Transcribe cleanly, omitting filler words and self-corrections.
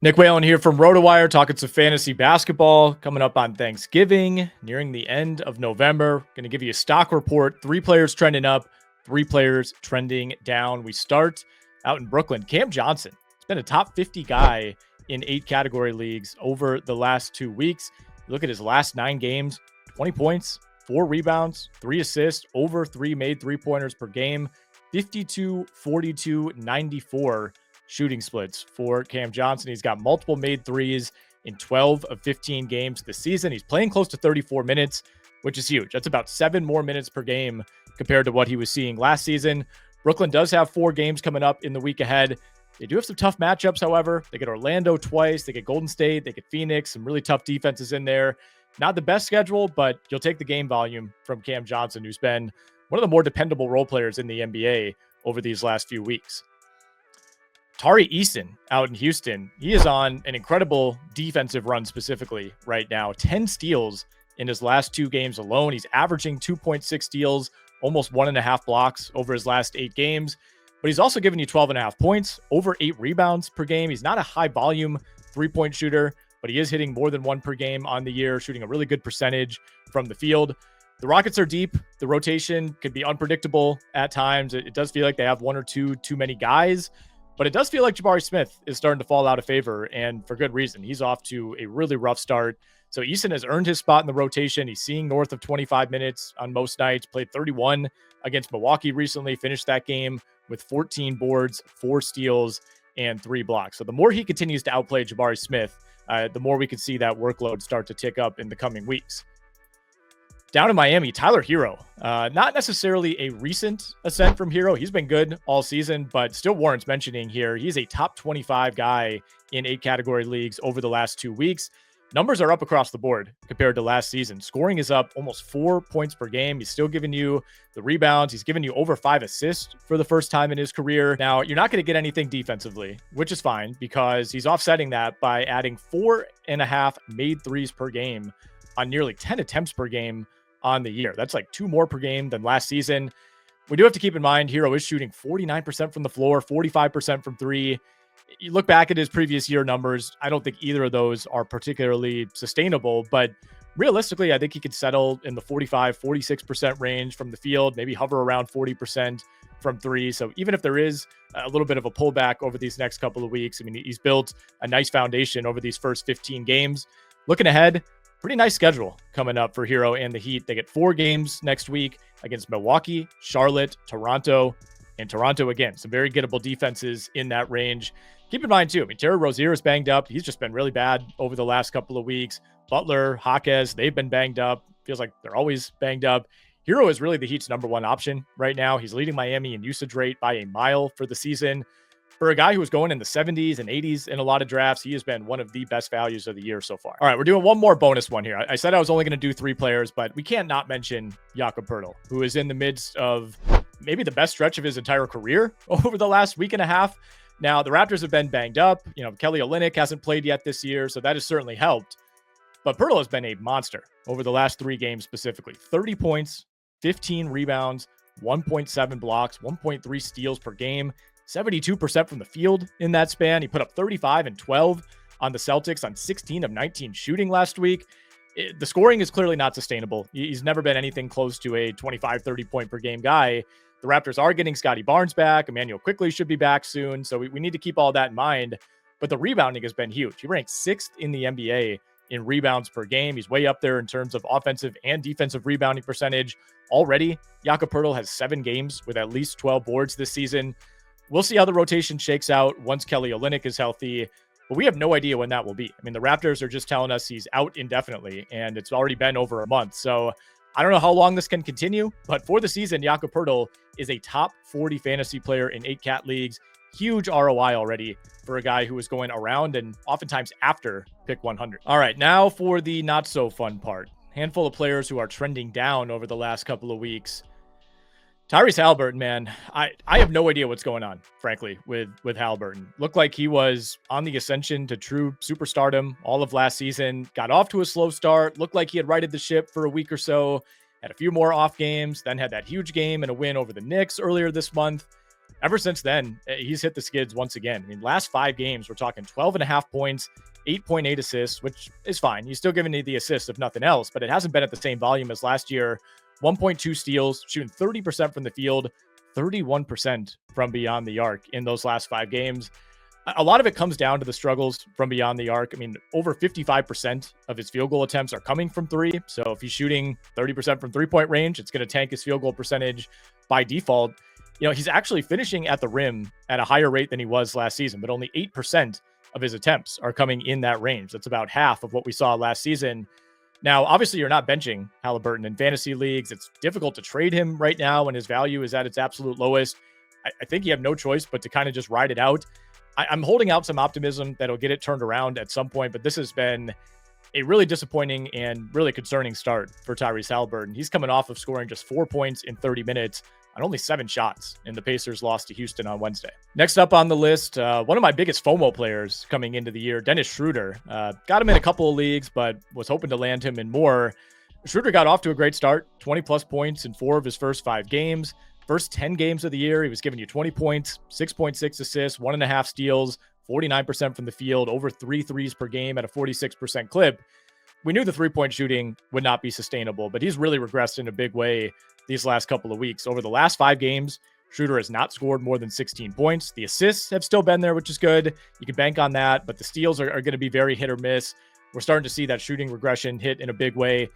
Nick Whalen here from RotoWire, talking some fantasy basketball coming up on Thanksgiving, nearing the end of November. Going to give you a stock report. 3 players trending up, 3 players trending down. We start out in Brooklyn. Cam Johnson. He's been a top 50 guy in 8 category leagues over the last 2 weeks. Look at his last 9 games, 20 points, 4 rebounds, 3 assists, over 3 made 3-pointers per game, 52, 42, 94 shooting splits for Cam Johnson. He's got multiple made threes in 12 of 15 games this season. He's playing close to 34 minutes, which is huge. That's about 7 more minutes per game compared to what he was seeing last season. Brooklyn does have 4 games coming up in the week ahead. They do have some tough matchups, however. They get Orlando twice. They get Golden State. They get Phoenix. Some really tough defenses in there. Not the best schedule, but you'll take the game volume from Cam Johnson, who's been one of the more dependable role players in the NBA over these last few weeks. Tari Eason out in Houston, he is on an incredible defensive run specifically right now. 10 steals in his last 2 games alone. He's averaging 2.6 steals, almost 1.5 blocks over his last 8 games. But he's also given you 12.5 points, over 8 rebounds per game. He's not a high volume 3-point shooter, but he is hitting more than 1 per game on the year, shooting a really good percentage from the field. The Rockets are deep. The rotation could be unpredictable at times. It does feel like they have 1 or 2 too many guys. But it does feel like Jabari Smith is starting to fall out of favor, and for good reason. He's off to a really rough start. So Eason has earned his spot in the rotation. He's seeing north of 25 minutes on most nights, played 31 against Milwaukee recently, finished that game with 14 boards, 4 steals, and 3 blocks. So the more he continues to outplay Jabari Smith, the more we could see that workload start to tick up in the coming weeks. Down in Miami, Tyler Hero. Not necessarily a recent ascent from Hero. He's been good all season, but still warrants mentioning here. He's a top 25 guy in 8 category leagues over the last 2 weeks. Numbers are up across the board compared to last season. Scoring is up almost 4 points per game. He's still giving you the rebounds. He's giving you over 5 assists for the first time in his career. Now, you're not going to get anything defensively, which is fine because he's offsetting that by adding 4.5 made threes per game on nearly 10 attempts per game on the year. That's like 2 more per game than last season. We do have to keep in mind Hero is shooting 49% from the floor, 45% from 3. You look back at his previous year numbers, I don't think either of those are particularly sustainable, but realistically, I think he could settle in the 45-46% range from the field, maybe hover around 40% from 3. So even if there is a little bit of a pullback over these next couple of weeks, I mean, he's built a nice foundation over these first 15 games. Looking ahead, pretty nice schedule coming up for Hero and the Heat. They get 4 games next week against Milwaukee, Charlotte, Toronto, and Toronto again. Some very gettable defenses in that range. Keep in mind, too, I mean, Terry Rozier is banged up. He's just been really bad over the last couple of weeks. Butler, Jaquez, they've been banged up. Feels like they're always banged up. Hero is really the Heat's number 1 option right now. He's leading Miami in usage rate by a mile for the season. For a guy who was going in the 70s and 80s in a lot of drafts, he has been one of the best values of the year so far. All right, we're doing one more bonus one here. I said I was only going to do 3 players, but we can't not mention Jakob Poeltl, who is in the midst of maybe the best stretch of his entire career over the last week and a half. Now, the Raptors have been banged up. You know, Kelly Olynyk hasn't played yet this year, so that has certainly helped. But Poeltl has been a monster over the last 3 games specifically. 30 points, 15 rebounds, 1.7 blocks, 1.3 steals per game, 72% from the field in that span. He put up 35 and 12 on the Celtics on 16 of 19 shooting last week. The scoring is clearly not sustainable. He's never been anything close to a 25, 30 point per game guy. The Raptors are getting Scotty Barnes back. Emmanuel quickly should be back soon. So we need to keep all that in mind. But the rebounding has been huge. He ranks 6th in the NBA in rebounds per game. He's way up there in terms of offensive and defensive rebounding percentage. Already, Jakob Poeltl has 7 games with at least 12 boards this season. We'll see how the rotation shakes out once Kelly Olynyk is healthy, but we have no idea when that will be. I mean, the Raptors are just telling us he's out indefinitely, and it's already been over a month. So I don't know how long this can continue, but for the season, Jakob Poeltl is a top 40 fantasy player in 8 cat leagues. Huge ROI already for a guy who is going around and oftentimes after pick 100. All right, now for the not so fun part. Handful of players who are trending down over the last couple of weeks. Tyrese Haliburton, man, I have no idea what's going on, frankly, with Haliburton. Looked like he was on the ascension to true superstardom all of last season. Got off to a slow start. Looked like he had righted the ship for a week or so. Had a few more off games. Then had that huge game and a win over the Knicks earlier this month. Ever since then, he's hit the skids once again. I mean, last 5 games, we're talking 12.5 points, 8.8 assists, which is fine. He's still giving you the assist, if nothing else, but it hasn't been at the same volume as last year. 1.2 steals, shooting 30% from the field, 31% from beyond the arc in those last 5 games. A lot of it comes down to the struggles from beyond the arc. I mean, over 55% of his field goal attempts are coming from 3. So if he's shooting 30% from 3-point range, it's going to tank his field goal percentage by default. He's actually finishing at the rim at a higher rate than he was last season, but only 8% of his attempts are coming in that range. That's about half of what we saw last season. Now, obviously, you're not benching Haliburton in fantasy leagues. It's difficult to trade him right now when his value is at its absolute lowest. I think you have no choice but to kind of just ride it out. I'm holding out some optimism that he'll get it turned around at some point, but this has been a really disappointing and really concerning start for Tyrese Haliburton. He's coming off of scoring just 4 points in 30 minutes on only 7 shots in the Pacers' loss to Houston on Wednesday. Next up on the list, one of my biggest FOMO players coming into the year, Dennis Schroder. Got him in a couple of leagues, but was hoping to land him in more. Schroder got off to a great start, 20-plus points in 4 of his first 5 games. First 10 games of the year, he was giving you 20 points, 6.6 assists, 1.5 steals, 49% from the field, over 3 threes per game at a 46% clip. We knew the 3-point shooting would not be sustainable, but he's really regressed in a big way these last couple of weeks. Over the last 5 games, Schroder has not scored more than 16 points. The assists have still been there, which is good. You can bank on that, but the steals are going to be very hit or miss. We're starting to see that shooting regression hit in a big way.